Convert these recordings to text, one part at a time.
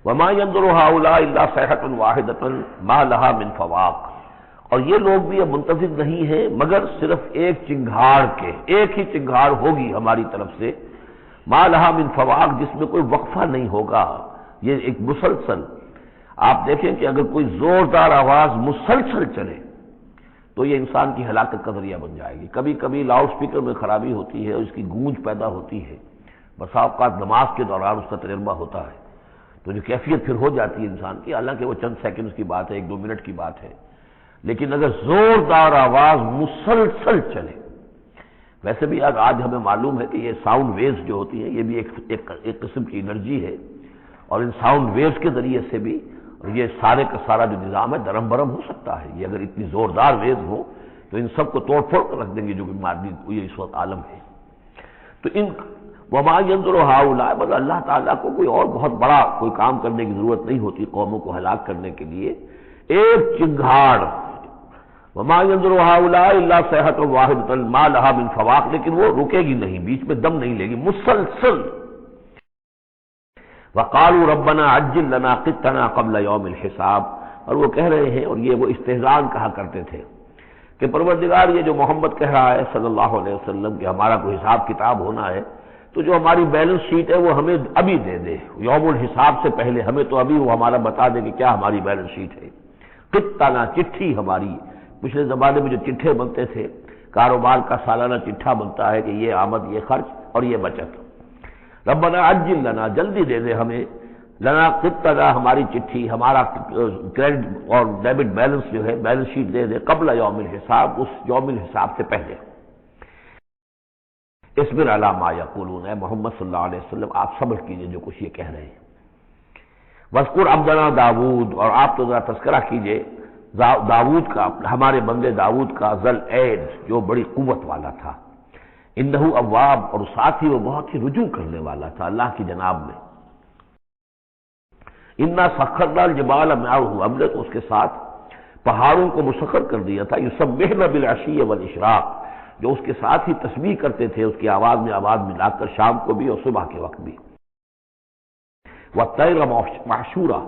وما ينظر هؤلاء الا صيحة واحدة ما لها من فواق، اور یہ لوگ بھی اب منتظر نہیں ہیں مگر صرف ایک چنگھاڑ کے، ایک ہی چنگھاڑ ہوگی ہماری طرف سے، ما لها من فواق، جس میں کوئی وقفہ نہیں ہوگا، یہ ایک مسلسل۔ آپ دیکھیں کہ اگر کوئی زوردار آواز مسلسل چلے تو یہ انسان کی ہلاکت کا ذریعہ بن جائے گی۔ کبھی کبھی لاؤڈ سپیکر میں خرابی ہوتی ہے اور اس کی گونج پیدا ہوتی ہے، بسا اوقات نماز کے دوران اس کا تجربہ ہوتا ہے، تو جو کیفیت پھر ہو جاتی ہے انسان کی، حالانکہ وہ چند سیکنڈز کی بات ہے، 1-2 منٹ کی بات ہے، لیکن اگر زوردار آواز مسلسل چلے، ویسے بھی آج ہمیں معلوم ہے کہ یہ ساؤنڈ ویوز جو ہوتی ہیں یہ بھی ایک قسم کی انرجی ہے، اور ان ساؤنڈ ویوز کے ذریعے سے بھی یہ سارے کا سارا جو نظام ہے درم برم ہو سکتا ہے۔ یہ اگر اتنی زوردار ویوز ہو تو ان سب کو توڑ پھوڑ کر رکھ دیں گے جو مادی یہ اس وقت عالم ہے۔ تو ان وما ينظر هؤلاء، مگر اللہ تعالیٰ کو کوئی اور بہت بڑا کوئی کام کرنے کی ضرورت نہیں ہوتی قوموں کو ہلاک کرنے کے لیے، ایک چنگھاڑ، وما ينظر هؤلاء الا صيحة واحدة ما لها من فواق، لیکن وہ رکے گی نہیں، بیچ میں دم نہیں لے گی، مسلسل۔ وقالوا ربنا عجل لنا قطنا قبل يوم الحساب، اور وہ کہہ رہے ہیں، اور یہ وہ استہزاء کہا کرتے تھے کہ پروردگار یہ جو محمد کہہ رہا ہے صلی اللہ علیہ وسلم کہ ہمارا کوئی حساب کتاب ہونا ہے تو جو ہماری بیلنس شیٹ ہے وہ ہمیں ابھی دے دے، یوم الحساب سے پہلے ہمیں تو ابھی وہ ہمارا بتا دے کہ کیا ہماری بیلنس شیٹ ہے۔ قطنا، چٹھی ہماری، پچھلے زمانے میں جو چٹھے بنتے تھے، کاروبار کا سالانہ چٹھا بنتا ہے کہ یہ آمد، یہ خرچ اور یہ بچت۔ ربنا عجل لنا، جلدی دے دے ہمیں، لنا قطنا، ہماری چٹھی، ہمارا کریڈٹ اور ڈیبٹ بیلنس جو ہے بیلنس شیٹ دے دے، قبل یوم الحساب، اس یوم الحساب سے پہلے۔ اصبر علی ما یقولون، اے محمد صلی اللہ علیہ وسلم آپ صبر کیجئے جو کچھ یہ کہہ رہے ہیں۔ واذکر عبدنا داود، اور آپ تو ذرا تذکرہ کیجئے داود کا، ہمارے بندے داود کا، ذل عید، جو بڑی قوت والا تھا، انہ اواب، اور ساتھ ہی وہ بہت ہی رجوع کرنے والا تھا اللہ کی جناب میں۔ انا سخرنا الجبال معہ، ہم نے تو اس کے ساتھ پہاڑوں کو مسخر کر دیا تھا، یسبحن بالعشی والاشراق، جو اس کے ساتھ ہی تسبیح کرتے تھے اس کی آواز میں آواز ملا کر، شام کو بھی اور صبح کے وقت بھی۔ والطیر محشورا،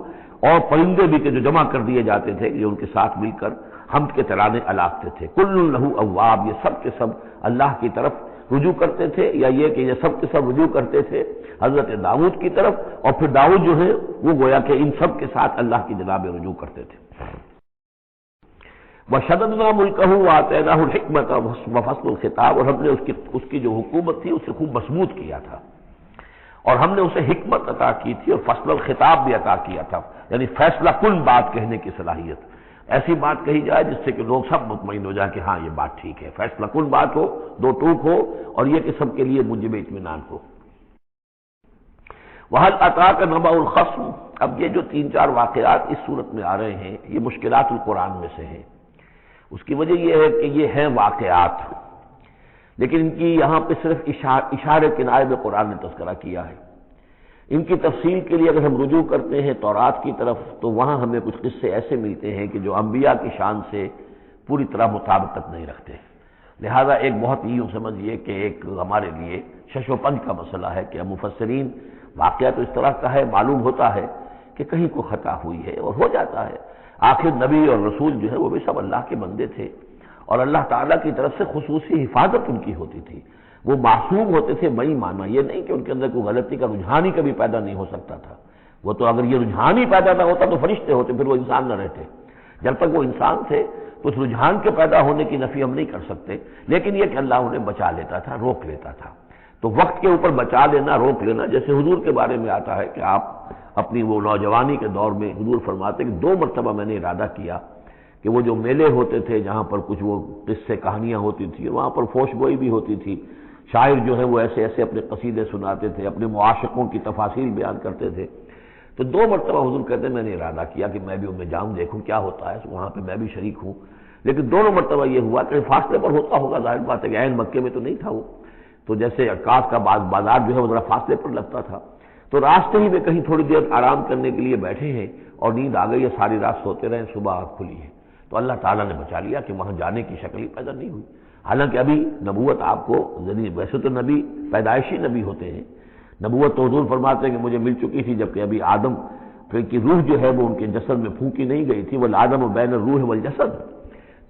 اور پرندے بھی کہ جو جمع کر دیے جاتے تھے جو ان کے ساتھ مل کر حمد کے ترانے الاپتے تھے۔ کل لہ اواب، یہ سب کے سب اللہ کی طرف رجوع کرتے تھے، یا یہ کہ یہ سب کے سب رجوع کرتے تھے حضرت داؤد کی طرف، اور پھر داؤد جو ہے وہ گویا کہ ان سب کے ساتھ اللہ کی جناب رجوع کرتے تھے۔ وَشَدَدْنَا مُلْكَهُ وَآتَيْنَاهُ الْحِكْمَةَ وَفَصْلَ الْخِطَابَ، اور ہم نے اس کی جو حکومت تھی اسے خوب مضبوط کیا تھا، اور ہم نے اسے حکمت عطا کی تھی اور فصل الخطاب بھی عطا کیا تھا، یعنی فیصلہ کن بات کہنے کی صلاحیت، ایسی بات کہی جائے جس سے کہ لوگ سب مطمئن ہو جائیں کہ ہاں یہ بات ٹھیک ہے، فیصلہ کن بات ہو، دو ٹوک ہو، اور یہ کہ سب کے لیے موجب اطمینان ہو۔ وَهَلْ أَتَاكَ نَبَأُ الْخَصْمِ، اب یہ جو 3-4 واقعات اس صورت میں آ رہے ہیں یہ مشکلات القرآن میں سے ہیں۔ اس کی وجہ یہ ہے کہ یہ ہیں واقعات، لیکن ان کی یہاں پہ صرف اشارے کنارے میں قرآن نے تذکرہ کیا ہے۔ ان کی تفصیل کے لیے اگر ہم رجوع کرتے ہیں تورات کی طرف تو وہاں ہمیں کچھ قصے ایسے ملتے ہیں کہ جو انبیاء کی شان سے پوری طرح مطابقت نہیں رکھتے، لہذا ایک بہت ہی یوں سمجھیے کہ ایک ہمارے لیے شش و پنج کا مسئلہ ہے کہ مفسرین واقعہ تو اس طرح کا ہے، معلوم ہوتا ہے کہ کہیں کو خطا ہوئی ہے اور ہو جاتا ہے، آخر نبی اور رسول جو ہے وہ بھی سب اللہ کے بندے تھے، اور اللہ تعالیٰ کی طرف سے خصوصی حفاظت ان کی ہوتی تھی، وہ معصوم ہوتے تھے بئی معنی، یہ نہیں کہ ان کے اندر کوئی غلطی کا رجحان ہی کبھی پیدا نہیں ہو سکتا تھا، وہ تو اگر یہ رجحان ہی پیدا نہ ہوتا تو فرشتے ہوتے، پھر وہ انسان نہ رہتے، جب تک وہ انسان تھے تو اس رجحان کے پیدا ہونے کی نفی ہم نہیں کر سکتے، لیکن یہ کہ اللہ انہیں بچا لیتا تھا، روک لیتا تھا۔ تو وقت کے اوپر بچا لینا، روک لینا، جیسے حضور کے بارے میں آتا ہے کہ آپ اپنی وہ نوجوانی کے دور میں حضور فرماتے کہ 2 مرتبہ میں نے ارادہ کیا کہ وہ جو میلے ہوتے تھے جہاں پر کچھ وہ قصے کہانیاں ہوتی تھی، وہاں پر فوش گوئی بھی ہوتی تھی، شاعر جو ہے وہ ایسے ایسے اپنے قصیدے سناتے تھے، اپنے معاشقوں کی تفاصیل بیان کرتے تھے، تو 2 مرتبہ حضور کہتے ہیں میں نے ارادہ کیا کہ میں بھی ان میں جاؤں، دیکھوں کیا ہوتا ہے، وہاں پہ میں بھی شریک ہوں، لیکن دونوں مرتبہ یہ ہوا کہ فاصلے پر ہوتا ہوگا، ظاہر بات ہے کہ عین مکے میں تو نہیں تھا وہ، تو جیسے عکاس کا بازار جو ہے وہ ذرا فاصلے پر لگتا تھا، تو راستے ہی میں کہیں تھوڑی دیر آرام کرنے کے لیے بیٹھے ہیں اور نیند آ گئی ہے، ساری رات سوتے رہے، صبح آنکھ کھلی ہے، تو اللہ تعالیٰ نے بچا لیا کہ وہاں جانے کی شکل ہی پیدا نہیں ہوئی، حالانکہ ابھی نبوت آپ کو، ویسے تو نبی پیدائشی نبی ہوتے ہیں، نبوت تو حضور فرماتے ہیں کہ مجھے مل چکی تھی جبکہ ابھی آدم پھر کی روح جو ہے وہ ان کے جسد میں پھونکی نہیں گئی تھی، والعالم بین الروح والجسد،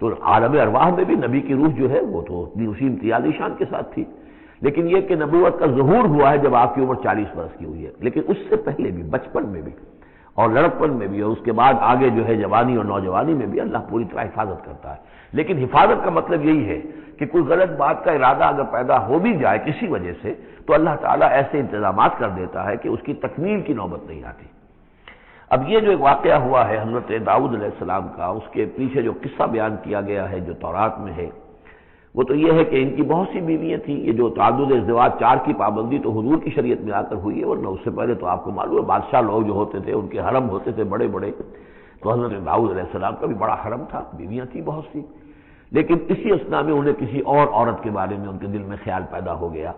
تو عالم ارواح میں بھی نبی کی روح جو ہے وہ تو اسی امتیازی شان کے ساتھ تھی۔ لیکن یہ کہ نبوت کا ظہور ہوا ہے جب آپ کی عمر 40 برس کی ہوئی ہے، لیکن اس سے پہلے بھی بچپن میں بھی اور لڑکپن میں بھی، اور اس کے بعد آگے جو ہے جوانی اور نوجوانی میں بھی اللہ پوری طرح حفاظت کرتا ہے۔ لیکن حفاظت کا مطلب یہی ہے کہ کوئی غلط بات کا ارادہ اگر پیدا ہو بھی جائے کسی وجہ سے، تو اللہ تعالیٰ ایسے انتظامات کر دیتا ہے کہ اس کی تکمیل کی نوبت نہیں آتی۔ اب یہ جو ایک واقعہ ہوا ہے حضرت داؤد علیہ السلام کا، اس کے پیچھے جو قصہ بیان کیا گیا ہے جو تورات میں ہے، وہ تو یہ ہے کہ ان کی بہت سی بیویاں تھیں۔ یہ جو تعدد ازدواج 4 کی پابندی تو حضور کی شریعت میں آ کر ہوئی ہے، ورنہ اس سے پہلے تو آپ کو معلوم ہے بادشاہ لوگ جو ہوتے تھے ان کے حرم ہوتے تھے بڑے بڑے، تو حضرت داؤد علیہ السلام کا بھی بڑا حرم تھا، بیویاں تھیں بہت سی۔ لیکن اسی اثنا میں انہیں کسی اور عورت کے بارے میں ان کے دل میں خیال پیدا ہو گیا،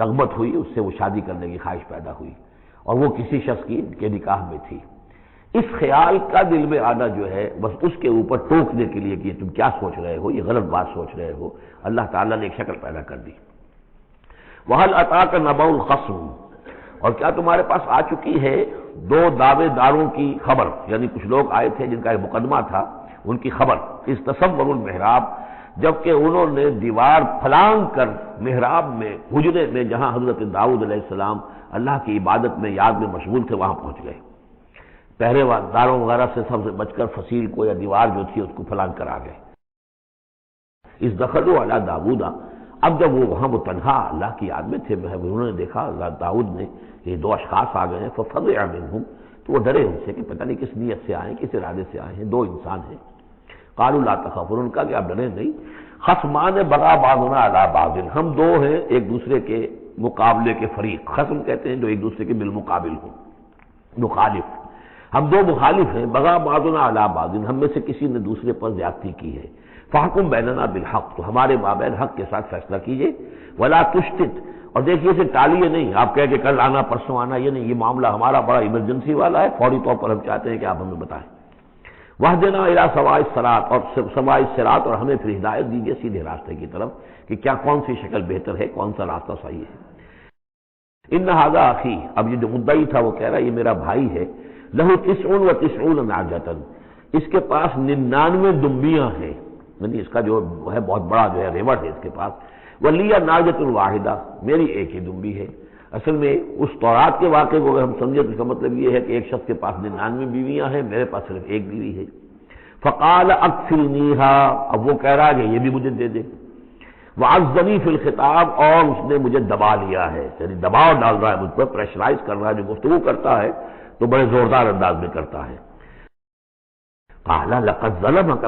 رغبت ہوئی، اس سے وہ شادی کرنے کی خواہش پیدا ہوئی، اور وہ کسی شخص کی کے نکاح میں تھی۔ اس خیال کا دل میں آنا جو ہے بس اس کے اوپر ٹوکنے کے لیے کہ تم کیا سوچ رہے ہو، یہ غلط بات سوچ رہے ہو، اللہ تعالیٰ نے ایک شکل پیدا کر دی۔ وَهَلْ أَتَاكَ نَبَأُ الْخَصْمِ، اور کیا تمہارے پاس آ چکی ہے 2 دعوے داروں کی خبر، یعنی کچھ لوگ آئے تھے جن کا ایک مقدمہ تھا، ان کی خبر۔ اِذْ تَصَوَّرُوا الْمِحْرَابَ، جبکہ انہوں نے دیوار پھلانگ کر محراب میں، حجرے میں جہاں حضرت داؤد علیہ السلام اللہ کی عبادت میں یاد میں مشغول تھے وہاں پہنچ گئے۔ پہرے داروں وغیرہ سے سب سے بچ کر فصیل کو یا دیوار جو تھی اس کو پھلانگ کر آ گئے۔ اس دخلوا علی داؤد، اب جب وہ وہاں وہ تنہا اللہ کی یاد میں تھے، انہوں نے دیکھا داؤد نے یہ 2 اشخاص آ گئے ہیں، ففزع منہم، تو وہ ڈرے ان سے کہ پتہ نہیں کس نیت سے آئے ہیں، کس ارادے سے آئے ہیں، 2 انسان ہیں۔ قالوا لا تخف، انہوں نے کہا کہ آپ ڈریں نہیں، خصمان بغا بعضنا علی بعض، ہم 2 ہیں ایک دوسرے کے مقابلے کے فریق، خصم کہتے ہیں جو ایک دوسرے کے بالمقابل ہوں، مخالف، ہم 2 مخالف ہیں، بغا بعضنا علی بعض، ہم میں سے کسی نے دوسرے پر زیادتی کی ہے، فاحکم بیننا بالحق، تو ہمارے مابین حق کے ساتھ فیصلہ کیجئے، ولا تشتت، اور دیکھیے اسے ٹالیے نہیں، آپ کہہ کہ کل آنا پرسوں آنا، یہ نہیں، یہ معاملہ ہمارا بڑا ایمرجنسی والا ہے، فوری طور پر ہم چاہتے ہیں کہ آپ ہمیں بتائیں۔ واہدنا الی سواء الصراط، اور سواء الصراط، اور ہمیں پھر ہدایت دیجیے سیدھے راستے کی طرف کہ کیا کون سی شکل بہتر ہے، کون سا راستہ صحیح ہے۔ ان ھذا اخی، اب یہ جو مدعی تھا وہ کہہ رہا ہے یہ میرا بھائی ہے، لہ 99 نعجۃ، اس کے پاس 99 دمبیاں ہیں، یعنی اس کا جو ہے بہت بڑا جو ہے ریوڑ ہے اس کے پاس، ولی نعجۃ واحدہ، میری ایک ہی دمبی ہے۔ اصل میں اس تورات کے واقعے کو اگر ہم سمجھیں تو اس کا مطلب یہ ہے کہ ایک شخص کے پاس 99 بیویاں ہیں، میرے پاس صرف ایک بیوی ہے۔ فقال اکفلنیھا، اب وہ کہہ رہا ہے کہ یہ بھی مجھے دے دے۔ وعزنی فی الخطاب، اور اس نے مجھے دبا لیا ہے، یعنی دباؤ ڈال رہا ہے مجھ پر، پریشرائز کر رہا ہے، جو گفتگو کرتا ہے تو بڑے زوردار انداز میں کرتا ہے۔ قال لقد ظلمک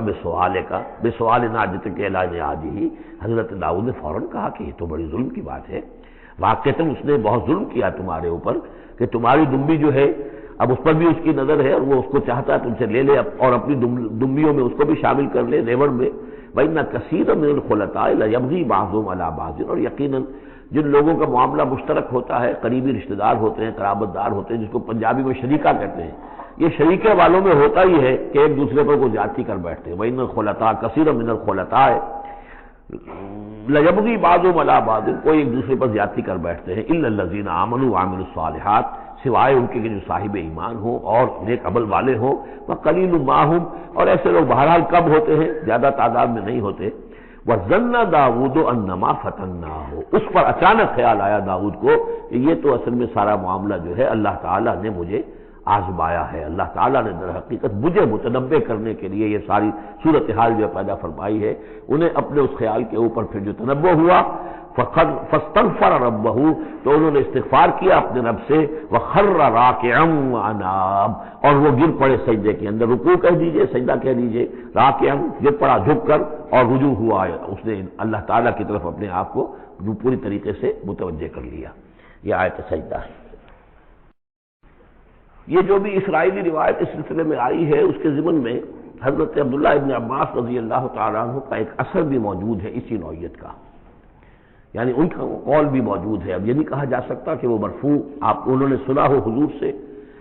بسؤال نعجتک الی نعاجہ، حضرت داؤد نے فوراً کہا کہ یہ تو بڑی ظلم کی بات ہے، واقعتاً اس نے بہت ظلم کیا تمہارے اوپر کہ تمہاری دمبی جو ہے اب اس پر بھی اس کی نظر ہے، اور وہ اس کو چاہتا ہے تم سے لے لے اور اپنی دمبیوں میں اس کو بھی شامل کر لے ریوڑ میں۔ وَإِنَّ كَثِيرًا مِنَ الْخُلَطَاءِ لَيَبْغِي بَعْضُهُمْ عَلَى بَعْضٍ، اور یقیناً جن لوگوں کا معاملہ مشترک ہوتا ہے، قریبی رشتہ دار ہوتے ہیں، قرابت دار ہوتے ہیں، جس کو پنجابی میں شریکہ کہتے ہیں، یہ شریکے والوں میں ہوتا ہی ہے کہ ایک دوسرے پر کوئی زیادتی کر بیٹھتے ہیں۔ وَإِنَّ الْخُلَطَاءَ كَثِيرًا مِنَ الْخُلَطَاءِ لَيَبْغِي بَعْضُهُمْ عَلَى بَعْضٍ، کوئی ایک دوسرے پر زیادتی کر بیٹھتے ہیں، إِلَّا الَّذِينَ آمَنُوا وَعَمِلُوا الصَّالِحَاتِ، سوائے ان کے جو صاحب ایمان ہوں اور نیک عمل والے ہوں، وَقَلِيلٌ مَا هُمْ، اور ایسے لوگ بہرحال کم ہوتے ہیں، زیادہ تعداد میں نہیں ہوتے۔ وَظَنَّ داؤد أَنَّمَا فَتَنَّاهُ، اس پر اچانک خیال آیا داؤد کو کہ یہ تو اصل میں سارا معاملہ جو ہے اللہ تعالیٰ نے مجھے آزمایا ہے، اللہ تعالیٰ نے در حقیقت مجھے متنبع کرنے کے لیے یہ ساری صورتحال جو پیدا فرمائی ہے۔ انہیں اپنے اس خیال کے اوپر پھر جو تنبع ہوا، فاستغفر ربہ، تو انہوں نے استغفار کیا اپنے رب سے، وخر راکعا واناب، اور وہ گر پڑے سجدے کے اندر، رکوع کہہ دیجئے، سجدہ کہہ دیجئے، راکعا گر پڑا جھک کر، اور رجوع ہوا، اس نے اللہ تعالیٰ کی طرف اپنے آپ کو پوری طریقے سے متوجہ کر لیا۔ یہ آیت سجدہ ہے۔ یہ جو بھی اسرائیلی روایت اس سلسلے میں آئی ہے اس کے ضمن میں حضرت عبداللہ ابن عباس رضی اللہ تعالیٰ عنہ کا ایک اثر بھی موجود ہے اسی نوعیت کا، یعنی ان کا قول بھی موجود ہے۔ اب یہ نہیں کہا جا سکتا کہ وہ مرفوع انہوں نے سنا ہو حضور سے،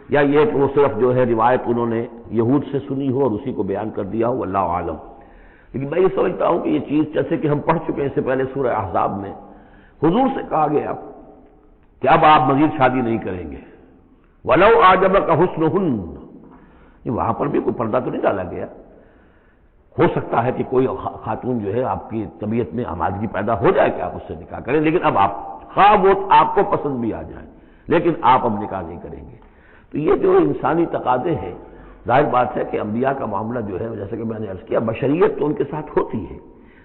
یا یہ کہ وہ صرف جو ہے روایت انہوں نے یہود سے سنی ہو اور اسی کو بیان کر دیا ہو، اللہ عالم۔ لیکن میں یہ سمجھتا ہوں کہ یہ چیز جیسے کہ ہم پڑھ چکے ہیں اس سے پہلے سورہ احزاب میں، حضور سے کہا گیا کہ اب آپ مزید شادی نہیں کریں گے، وَلَوْ أَعْجَبَكَ حُسْنُهُنَّ، وہاں پر بھی کوئی پردہ تو نہیں ڈالا گیا. ہو سکتا ہے کہ کوئی خاتون جو ہے آپ کی طبیعت میں آمادگی پیدا ہو جائے کہ آپ اس سے نکاح کریں، لیکن اب آپ خواہ وہ آپ کو پسند بھی آ جائیں لیکن آپ اب نکاح نہیں کریں گے. تو یہ جو انسانی تقاضے ہیں، ظاہر بات ہے کہ انبیاء کا معاملہ جو ہے جیسے کہ میں نے عرض کیا بشریت تو ان کے ساتھ ہوتی ہے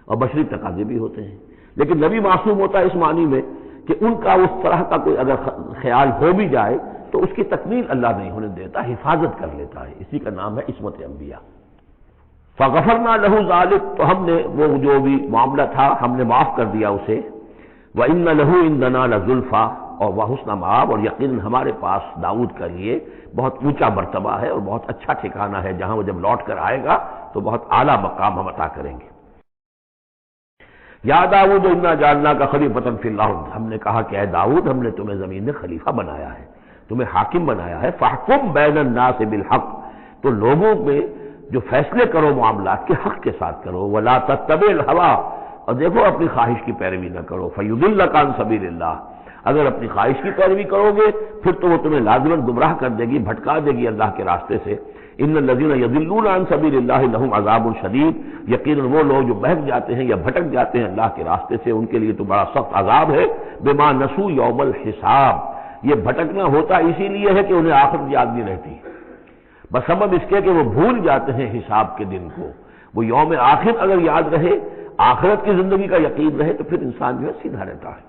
اور بشری تقاضے بھی ہوتے ہیں، لیکن نبی معصوم ہوتا ہے اس معنی میں کہ ان کا اس طرح کا کوئی اگر خیال ہو بھی جائے تو اس کی تکمیل اللہ نہیں ہونے دیتا، حفاظت کر لیتا ہے. اسی کا نام ہے عصمت انبیاء. فغفرنا لہ ذلک، تو ہم نے وہ جو بھی معاملہ تھا ہم نے معاف کر دیا اسے. وَإِنَّ لَهُ عِندَنَا لَزُلْفَىٰ، اور وَحُسْنَ مآب، اور یقیناً ہمارے پاس داؤد کے لیے بہت اونچا مرتبہ ہے اور بہت اچھا ٹھکانہ ہے، جہاں وہ جب لوٹ کر آئے گا تو بہت اعلیٰ مقام ہم عطا کریں گے. یا داؤد انا جعلناک خلیفۃ فی الارض، ہم نے کہا کہ اے داؤد ہم نے تمہیں زمین میں خلیفہ بنایا ہے، تمہیں حاکم بنایا ہے. فاحکم بین الناس بالحق، تو لوگوں میں جو فیصلے کرو معاملات کے حق کے ساتھ کرو. ولا تتبع الہویٰ، اور دیکھو اپنی خواہش کی پیروی نہ کرو. فیضلک عن سبیل اللہ، اگر اپنی خواہش کی پیروی کرو گے پھر تو وہ تمہیں لازماً گمراہ کر دے گی، بھٹکا دے گی اللہ کے راستے سے. ان الذین یضلون عن سبیل اللہ لہم عذاب شدید، یقیناً وہ لوگ جو بہک جاتے ہیں یا بھٹک جاتے ہیں اللہ کے راستے سے ان کے لیے تو بڑا سخت عذاب ہے. بما نسوا یوم الحساب، یہ بھٹکنا ہوتا اسی لیے ہے کہ انہیں آخرت یاد نہیں رہتی، بس سبب اس کے کہ وہ بھول جاتے ہیں حساب کے دن کو. وہ یوم آخر اگر یاد رہے، آخرت کی زندگی کا یقین رہے تو پھر انسان جو ہے سیدھا رہتا ہے.